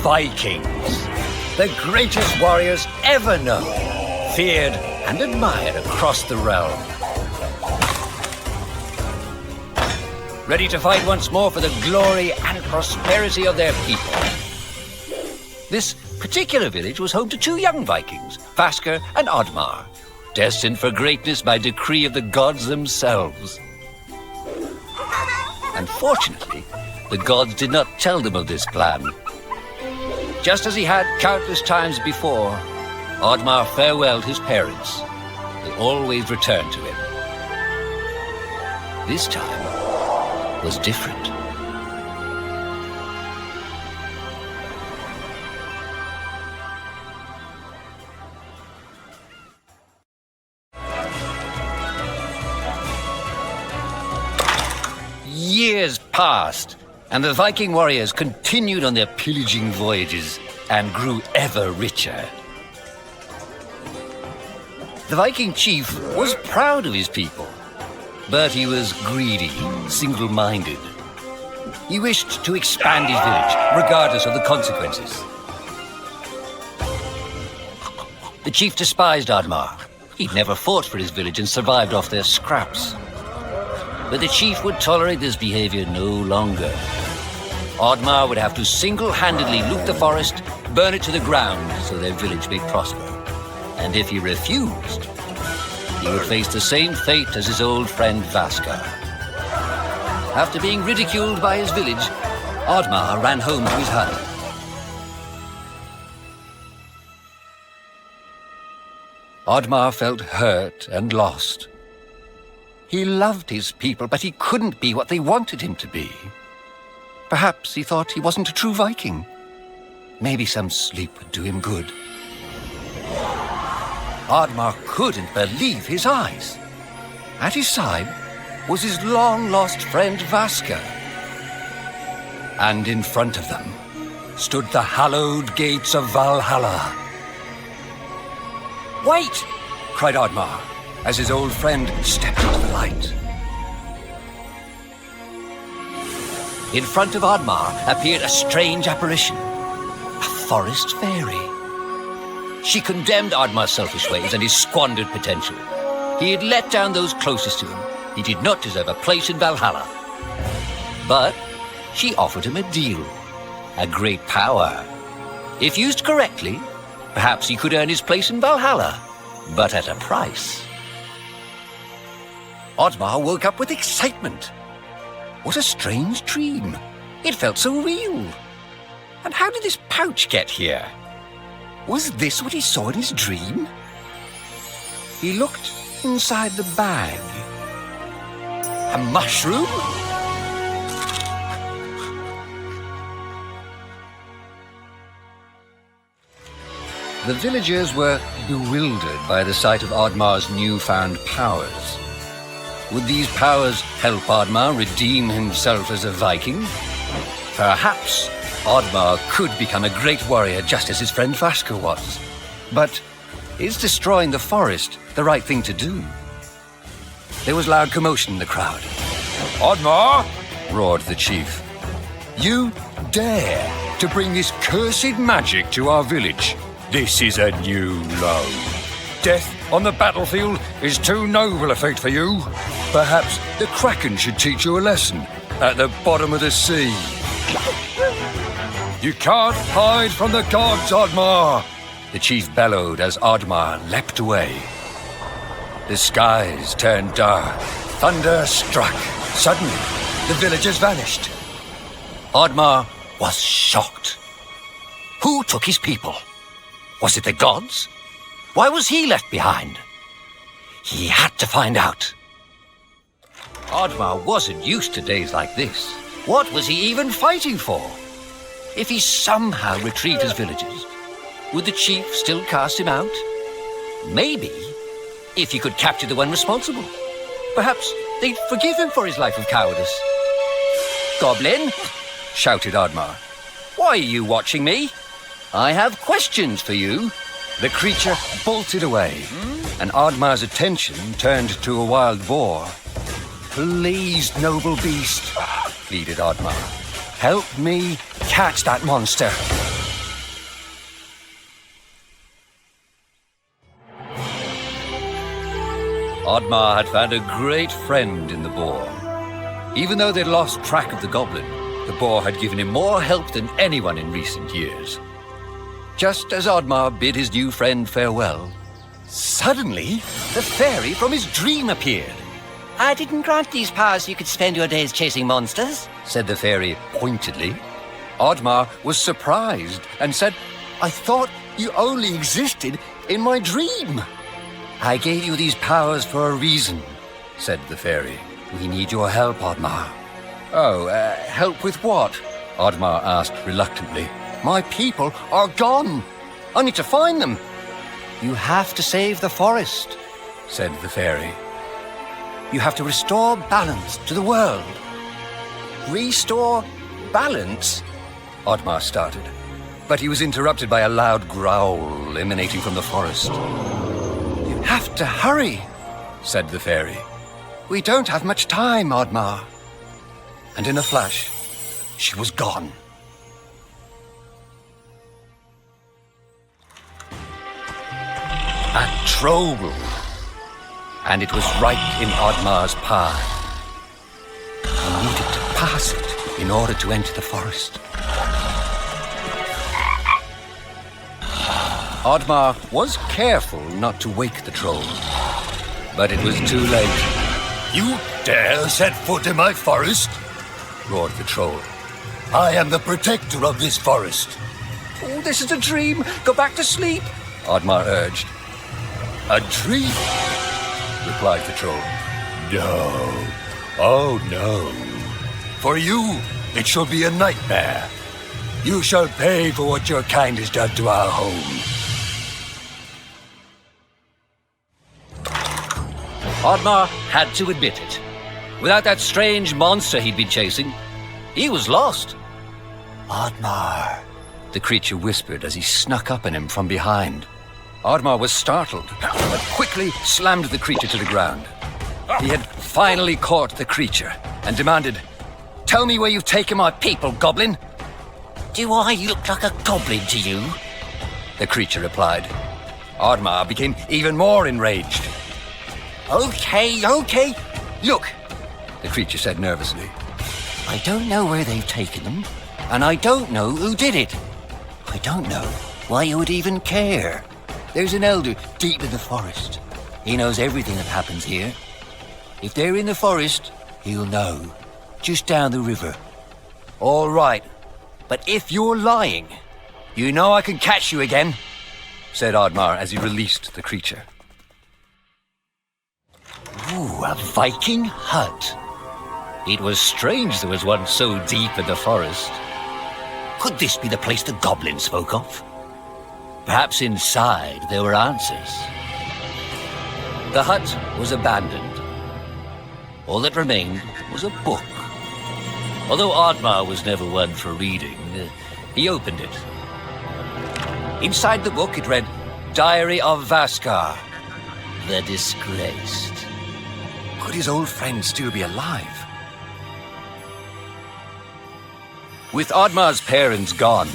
Vikings, the greatest warriors ever known, feared and admired across the realm. Ready to fight once more for the glory and prosperity of their people. This particular village was home to two young Vikings, Vasker and Oddmar, destined for greatness by decree of the gods themselves. Unfortunately, the gods did not tell them of this plan. Just as he had countless times before, Oddmar farewelled his parents. They always returned to him. This time was different. Years passed, and the Viking warriors continued on their pillaging voyages and grew ever richer. The Viking chief was proud of his people, but he was greedy, single-minded. He wished to expand his village, regardless of the consequences. The chief despised Oddmar. He'd never fought for his village and survived off their scraps. But the chief would tolerate this behavior no longer. Oddmar would have to single-handedly loot the forest, burn it to the ground so their village may prosper. And if he refused, he would face the same fate as his old friend Vasker. After being ridiculed by his village, Oddmar ran home to his hut. Oddmar felt hurt and lost. He loved his people, but he couldn't be what they wanted him to be. Perhaps he thought he wasn't a true Viking. Maybe some sleep would do him good. Oddmar couldn't believe his eyes. At his side was his long-lost friend Vasker. And in front of them stood the hallowed gates of Valhalla. "Wait!" cried Oddmar, as his old friend stepped into the light. In front of Oddmar appeared a strange apparition, a forest fairy. She condemned Oddmar's selfish ways and his squandered potential. He had let down those closest to him. He did not deserve a place in Valhalla. But she offered him a deal, a great power. If used correctly, perhaps he could earn his place in Valhalla, but at a price. Oddmar woke up with excitement. What a strange dream. It felt so real. And how did this pouch get here? Was this what he saw in his dream? He looked inside the bag. A mushroom? The villagers were bewildered by the sight of Oddmar's newfound powers. Would these powers help Oddmar redeem himself as a Viking? Perhaps Oddmar could become a great warrior just as his friend Vasker was. But is destroying the forest the right thing to do? There was loud commotion in the crowd. "Oddmar!" roared the chief. "You dare to bring this cursed magic to our village? This is a new low. Death on the battlefield is too noble a fate for you. Perhaps the Kraken should teach you a lesson at the bottom of the sea. You can't hide from the gods, Oddmar!" the chief bellowed as Oddmar leapt away. The skies turned dark. Thunder struck. Suddenly, the villagers vanished. Oddmar was shocked. Who took his people? Was it the gods? Why was he left behind? He had to find out. Oddmar wasn't used to days like this. What was he even fighting for? If he somehow retrieved his villagers, would the chief still cast him out? Maybe, if he could capture the one responsible. Perhaps they'd forgive him for his life of cowardice. "Goblin!" shouted Oddmar. "Why are you watching me? I have questions for you." The creature bolted away, and Oddmar's attention turned to a wild boar. "Please, noble beast," pleaded Oddmar. "Help me catch that monster." Oddmar had found a great friend in the boar. Even though they'd lost track of the goblin, the boar had given him more help than anyone in recent years. Just as Oddmar bid his new friend farewell, suddenly the fairy from his dream appeared. "I didn't grant these powers so you could spend your days chasing monsters," said the fairy pointedly. Oddmar was surprised and said, "I thought you only existed in my dream." "I gave you these powers for a reason," said the fairy. "We need your help, Oddmar." "Oh, help with what?" Oddmar asked reluctantly. "My people are gone. I need to find them." "You have to save the forest," said the fairy. "You have to restore balance to the world." "Restore balance?" Oddmar started, but he was interrupted by a loud growl emanating from the forest. "You have to hurry," said the fairy. "We don't have much time, Oddmar." And in a flash, she was gone. A troll! And it was right in Oddmar's path. He needed to pass it in order to enter the forest. Oddmar was careful not to wake the troll, but it was too late. "You dare set foot in my forest?" roared the troll. "I am the protector of this forest." "Oh, this is a dream. Go back to sleep," Oddmar urged. "A dream?" replied the troll. "No. Oh, no. For you, it shall be a nightmare. You shall pay for what your kind has done to our home." Oddmar had to admit it. Without that strange monster he'd been chasing, he was lost. "Oddmar," the creature whispered as he snuck up on him from behind. Oddmar was startled, but quickly slammed the creature to the ground. He had finally caught the creature and demanded, "Tell me where you've taken my people, goblin." "Do I look like a goblin to you?" the creature replied. Oddmar became even more enraged. Okay. Look," the creature said nervously. "I don't know where they've taken them, and I don't know who did it. I don't know why you would even care. There's an elder deep in the forest. He knows everything that happens here. If they're in the forest, he'll know. Just down the river." "All right, but if you're lying, you know I can catch you again," said Oddmar as he released the creature. Ooh, a Viking hut. It was strange there was one so deep in the forest. Could this be the place the goblin spoke of? Perhaps inside there were answers. The hut was abandoned. All that remained was a book. Although Oddmar was never one for reading, he opened it. Inside the book it read, "Diary of Vaskar, the Disgraced." Could his old friend still be alive? With Oddmar's parents gone,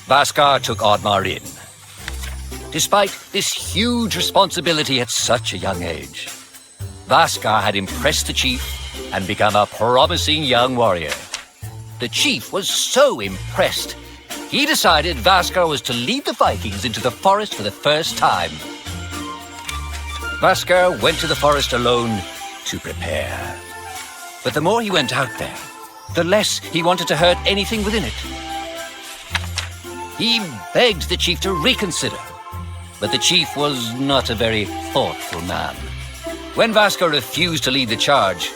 Vaskar took Oddmar in. Despite this huge responsibility at such a young age, Vaskar had impressed the chief and become a promising young warrior. The chief was so impressed, he decided Vaskar was to lead the Vikings into the forest for the first time. Vaskar went to the forest alone to prepare. But the more he went out there, the less he wanted to hurt anything within it. He begged the chief to reconsider, but the chief was not a very thoughtful man. When Vaskar refused to lead the charge,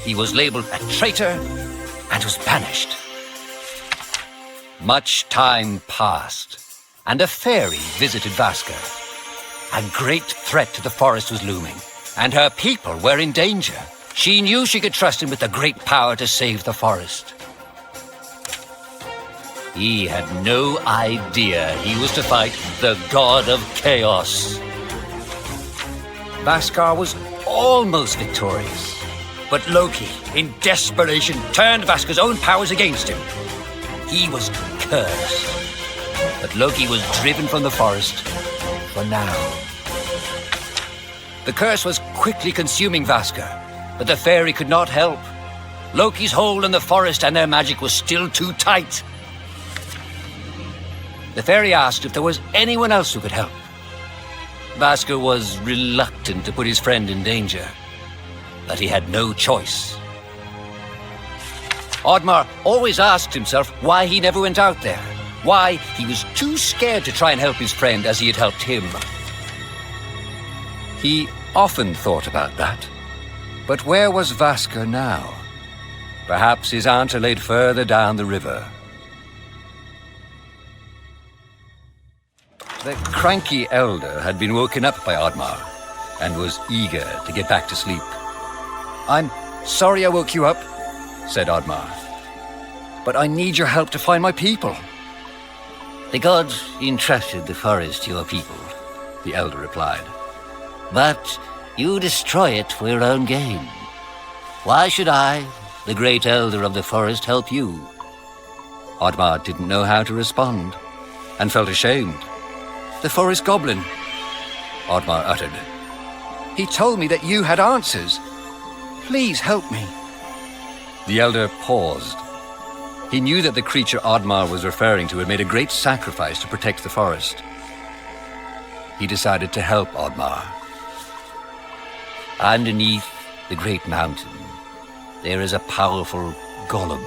he was labeled a traitor and was banished. Much time passed, and a fairy visited Vaskar. A great threat to the forest was looming, and her people were in danger. She knew she could trust him with the great power to save the forest. He had no idea he was to fight the god of chaos. Vaskar was almost victorious, but Loki, in desperation, turned Vaskar's own powers against him. He was cursed, but Loki was driven from the forest for now. The curse was quickly consuming Vaska, but the fairy could not help. Loki's hole in the forest and their magic was still too tight. The fairy asked if there was anyone else who could help. Vaska was reluctant to put his friend in danger, but he had no choice. Oddmar always asked himself why he never went out there, why he was too scared to try and help his friend as he had helped him. He often thought about that. But where was Vaska now? Perhaps his answer laid further down the river. The cranky elder had been woken up by Oddmar and was eager to get back to sleep. "I'm sorry I woke you up," said Oddmar, "but I need your help to find my people." The gods entrusted the forest to your people, the elder replied. but you destroy it for your own gain. Why should I, the great elder of the forest, help you? Oddmar didn't know how to respond and felt ashamed. "The forest goblin," Oddmar uttered. "He told me that you had answers. Please help me." The elder paused. He knew that the creature Oddmar was referring to had made a great sacrifice to protect the forest. He decided to help Oddmar. Underneath the great mountain, there is a powerful golem,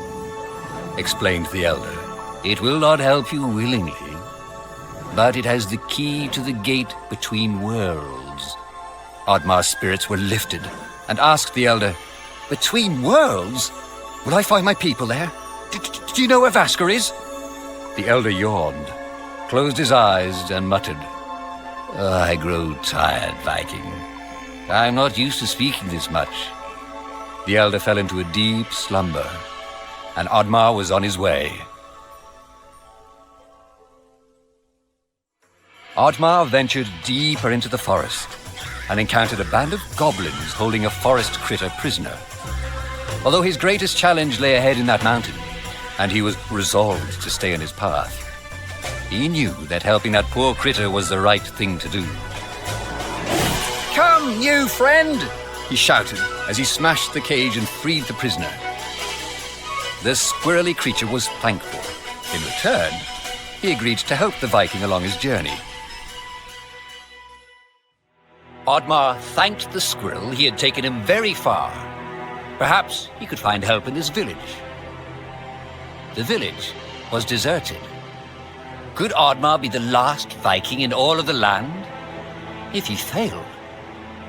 explained the elder. It will not help you willingly, but it has the key to the gate between worlds. Oddmar's spirits were lifted and asked the elder, "Between worlds? Will I find my people there? Do you know where Vaska is?" The elder yawned, closed his eyes and muttered, I grow tired, Viking. I'm not used to speaking this much. The elder fell into a deep slumber, and Oddmar was on his way. Oddmar ventured deeper into the forest and encountered a band of goblins holding a forest critter prisoner. Although his greatest challenge lay ahead in that mountain, and he was resolved to stay on his path, he knew that helping that poor critter was the right thing to do. "Come, new friend!" he shouted as he smashed the cage and freed the prisoner. The squirrely creature was thankful. In return, he agreed to help the Viking along his journey. Oddmar thanked the squirrel. He had taken him very far. Perhaps he could find help in this village. The village was deserted. Could Oddmar be the last Viking in all of the land? If he failed,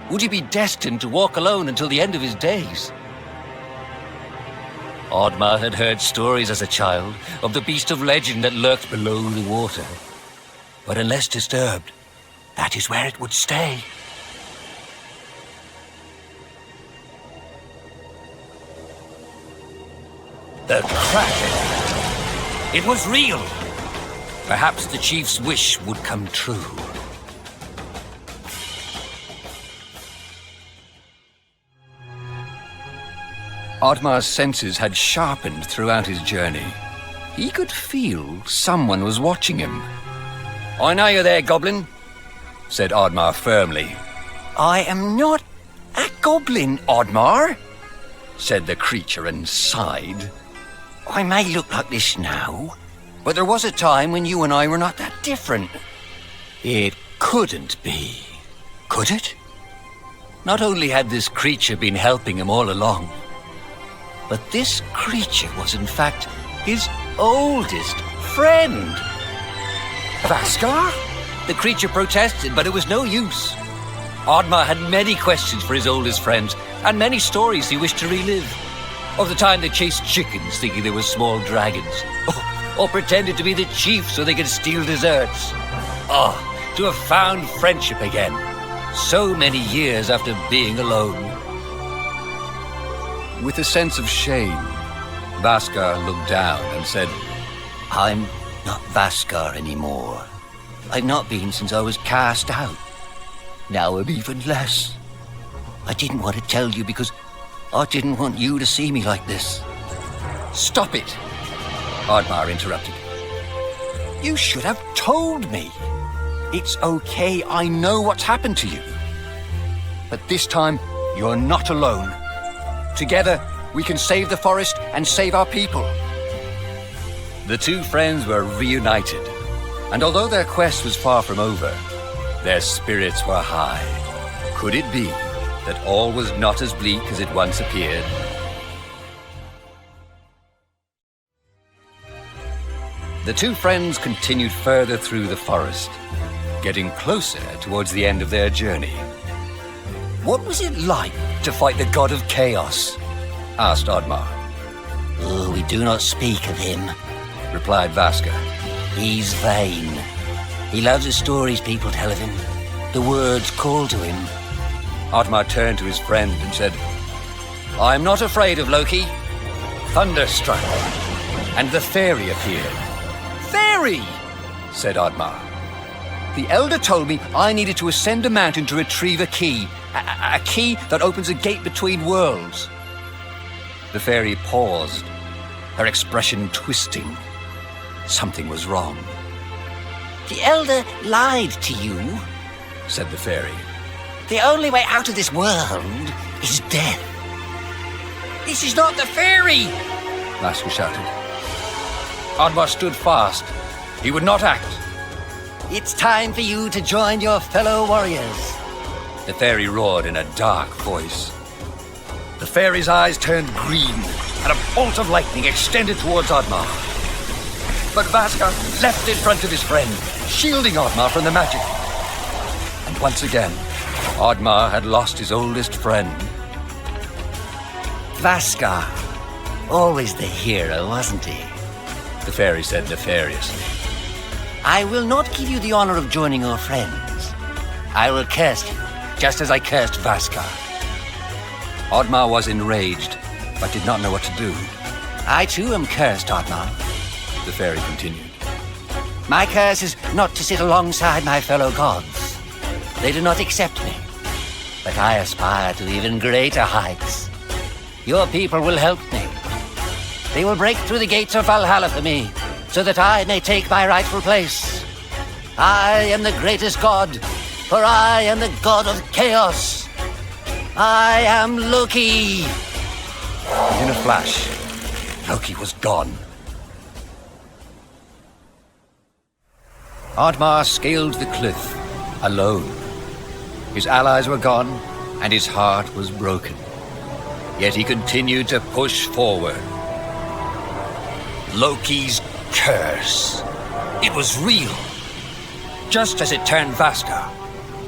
would he be destined to walk alone until the end of his days? Oddmar had heard stories as a child of the beast of legend that lurked below the water. But unless disturbed, that is where it would stay. The Kraken! It was real! Perhaps the chief's wish would come true. Oddmar's senses had sharpened throughout his journey. He could feel someone was watching him. "I know you're there, goblin," said Oddmar firmly. "I am not a goblin, Oddmar," said the creature and sighed. "I may look like this now, but there was a time when you and I were not that different." It couldn't be, could it? Not only had this creature been helping him all along, but this creature was in fact his oldest friend. "Vaska?" The creature protested, but it was no use. Oddmar had many questions for his oldest friend, and many stories he wished to relive. Of the time they chased chickens thinking they were small dragons, or pretended to be the chief so they could steal desserts. Oh, to have found friendship again, so many years after being alone. With a sense of shame, Vaska looked down and said, "I'm not Vaska anymore. I've not been since I was cast out. Now I'm even less. I didn't want to tell you because I didn't want you to see me like this." "Stop it," Oddmar interrupted. "You should have told me. It's okay, I know what's happened to you." But this time, you're not alone. Together, we can save the forest and save our people. The two friends were reunited, and although their quest was far from over, their spirits were high. Could it be that all was not as bleak as it once appeared? The two friends continued further through the forest, getting closer towards the end of their journey. What was it like to fight the god of chaos? Asked Oddmar. Oh, we do not speak of him, Replied Vaska. He's vain. He loves the stories people tell of him, the words called to him. Oddmar turned to his friend and said, I'm not afraid of Loki. Thunder struck, and the fairy appeared. Fairy! Said Oddmar. The elder told me I needed to ascend a mountain to retrieve a key. A key that opens a gate between worlds. The fairy paused, her expression twisting. Something was wrong. The elder lied to you, said the fairy. The only way out of this world is death. This is not the fairy! Vaska shouted. Oddmar stood fast. He would not act. It's time for you to join your fellow warriors, the fairy roared in a dark voice. The fairy's eyes turned green, and a bolt of lightning extended towards Oddmar. But Vaska leapt in front of his friend, shielding Oddmar from the magic. And once again, Oddmar had lost his oldest friend. Vaska, always the hero, wasn't he? The fairy said nefariously. I will not give you the honor of joining your friends. I will curse you, just as I cursed Vaska. Oddmar was enraged, but did not know what to do. I too am cursed, Oddmar, the fairy continued. My curse is not to sit alongside my fellow gods. They do not accept me, but I aspire to even greater heights. Your people will help me. They will break through the gates of Valhalla for me, so that I may take my rightful place. I am the greatest god, for I am the god of chaos. I am Loki. In a flash, Loki was gone. Oddmar scaled the cliff, alone. His allies were gone, and his heart was broken. Yet he continued to push forward. Loki's curse. It was real. Just as it turned Vaska,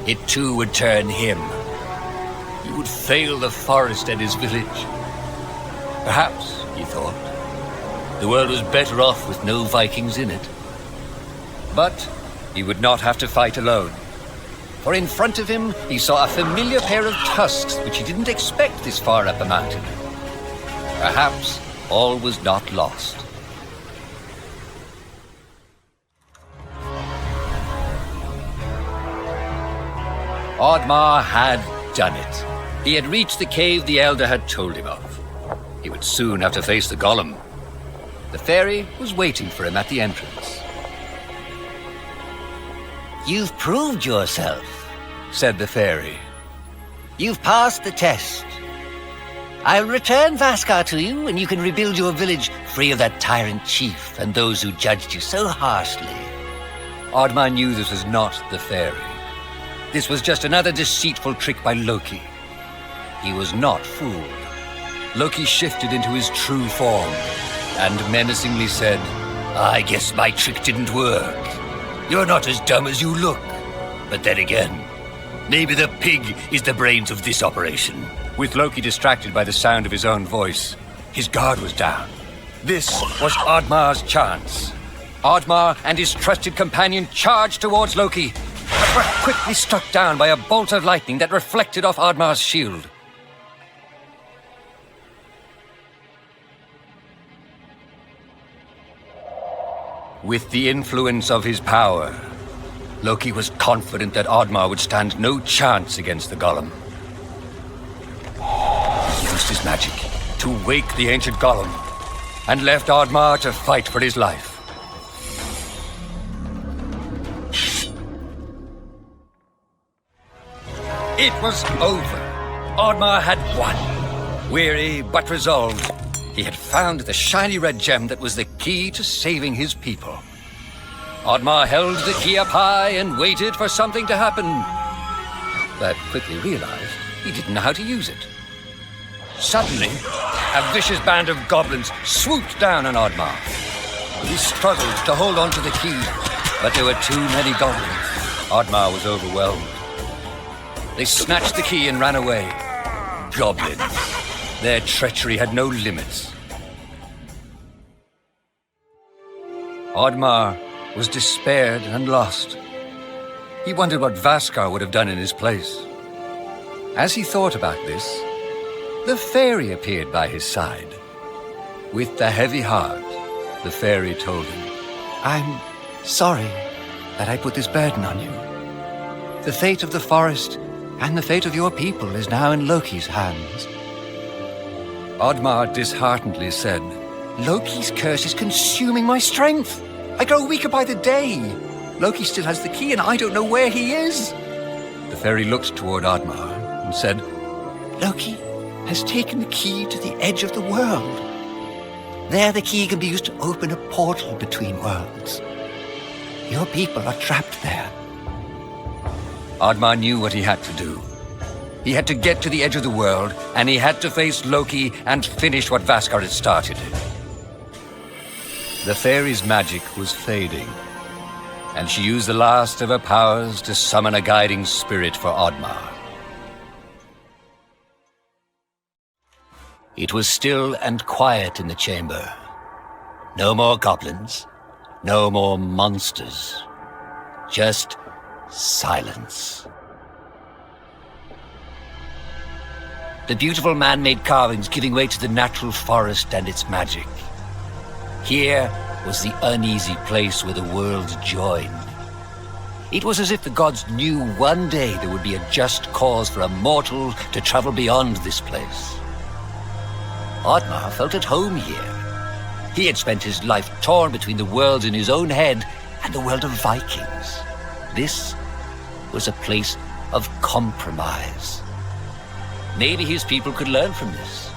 it too would turn him. He would fail the forest and his village. Perhaps, he thought, the world was better off with no Vikings in it. But he would not have to fight alone. For in front of him, he saw a familiar pair of tusks which he didn't expect this far up a mountain. Perhaps all was not lost. Oddmar had done it. He had reached the cave the elder had told him of. He would soon have to face the golem. The fairy was waiting for him at the entrance. You've proved yourself, said the fairy. You've passed the test. I'll return Vaska to you, and you can rebuild your village free of that tyrant chief and those who judged you so harshly. Oddmar knew this was not the fairy. This was just another deceitful trick by Loki. He was not fooled. Loki shifted into his true form and menacingly said, I guess my trick didn't work. You're not as dumb as you look. But then again, maybe the pig is the brains of this operation. With Loki distracted by the sound of his own voice, his guard was down. This was Oddmar's chance. Oddmar and his trusted companion charged towards Loki, but were quickly struck down by a bolt of lightning that reflected off Oddmar's shield. With the influence of his power, Loki was confident that Oddmar would stand no chance against the golem. He used his magic to wake the ancient golem and left Oddmar to fight for his life. It was over. Oddmar had won. Weary but resolved, he had found the shiny red gem that was the key to saving his people. Oddmar held the key up high and waited for something to happen, but quickly realized he didn't know how to use it. Suddenly, a vicious band of goblins swooped down on Oddmar. He struggled to hold on to the key, but there were too many goblins. Oddmar was overwhelmed. They snatched the key and ran away. Goblins. Their treachery had no limits. Oddmar was despaired and lost. He wondered what Vaskar would have done in his place. As he thought about this, the fairy appeared by his side. With a heavy heart, the fairy told him, "I'm sorry that I put this burden on you. The fate of the forest and the fate of your people is now in Loki's hands." Oddmar disheartenedly said, "Loki's curse is consuming my strength. I grow weaker by the day. Loki still has the key and I don't know where he is." The fairy looked toward Oddmar and said, "Loki has taken the key to the edge of the world. There the key can be used to open a portal between worlds. Your people are trapped there." Oddmar knew what he had to do. He had to get to the edge of the world, and he had to face Loki and finish what Vaskar had started. The fairy's magic was fading, and she used the last of her powers to summon a guiding spirit for Oddmar. It was still and quiet in the chamber. No more goblins, no more monsters, just silence. The beautiful man-made carvings giving way to the natural forest and its magic. Here was the uneasy place where the worlds joined. It was as if the gods knew one day there would be a just cause for a mortal to travel beyond this place. Oddmar felt at home here. He had spent his life torn between the worlds in his own head and the world of Vikings. This was a place of compromise. Maybe his people could learn from this.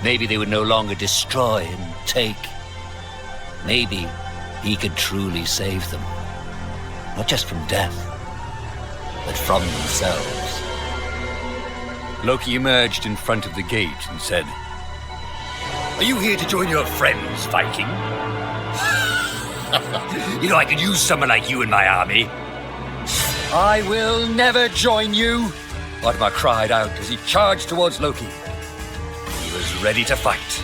Maybe they would no longer destroy and take. Maybe he could truly save them. Not just from death, but from themselves. Loki emerged in front of the gate and said, "Are you here to join your friends, Viking? You know, I could use someone like you in my army." "I will never join you," Oddmar cried out as he charged towards Loki. He was ready to fight.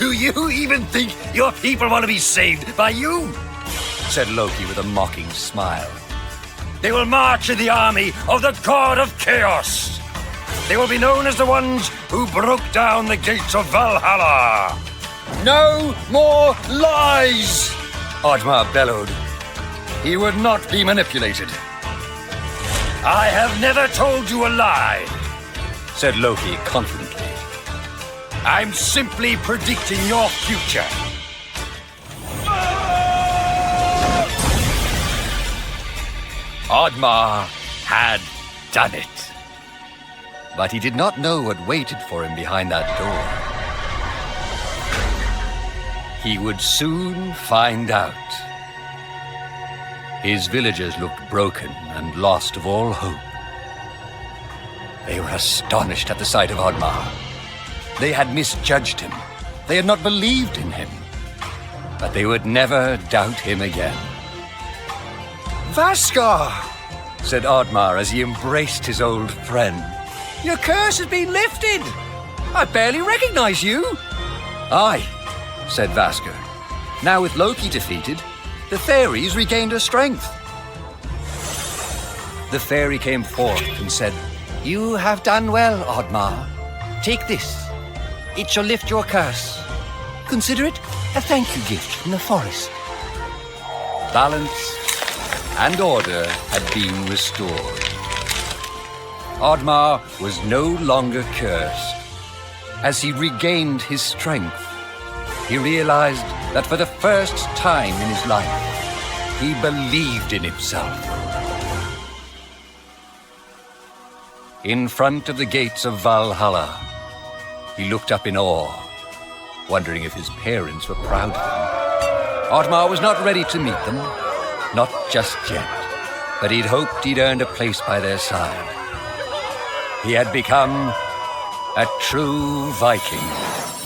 "Do you even think your people want to be saved by you?" said Loki with a mocking smile. "They will march in the army of the god of chaos. They will be known as the ones who broke down the gates of Valhalla." "No more lies!" Oddmar bellowed. He would not be manipulated. "I have never told you a lie," said Loki confidently. "I'm simply predicting your future." Oddmar had done it. But he did not know what waited for him behind that door. He would soon find out. His villagers looked broken and lost of all hope. They were astonished at the sight of Oddmar. They had misjudged him. They had not believed in him. But they would never doubt him again. "Vaskar," said Oddmar as he embraced his old friend. "Your curse has been lifted. I barely recognize you." "Aye," said Vaskar. "Now with Loki defeated, the fairies regained her strength." The fairy came forth and said, "You have done well, Oddmar. Take this. It shall lift your curse. Consider it a thank you gift from the forest." Balance and order had been restored. Oddmar was no longer cursed. As he regained his strength, he realized that for the first time in his life, he believed in himself. in front of the gates of Valhalla. He looked up in awe, wondering if his parents were proud of him. Oddmar was not ready to meet them, not just yet, but he'd hoped he'd earned a place by their side. He had become a true Viking.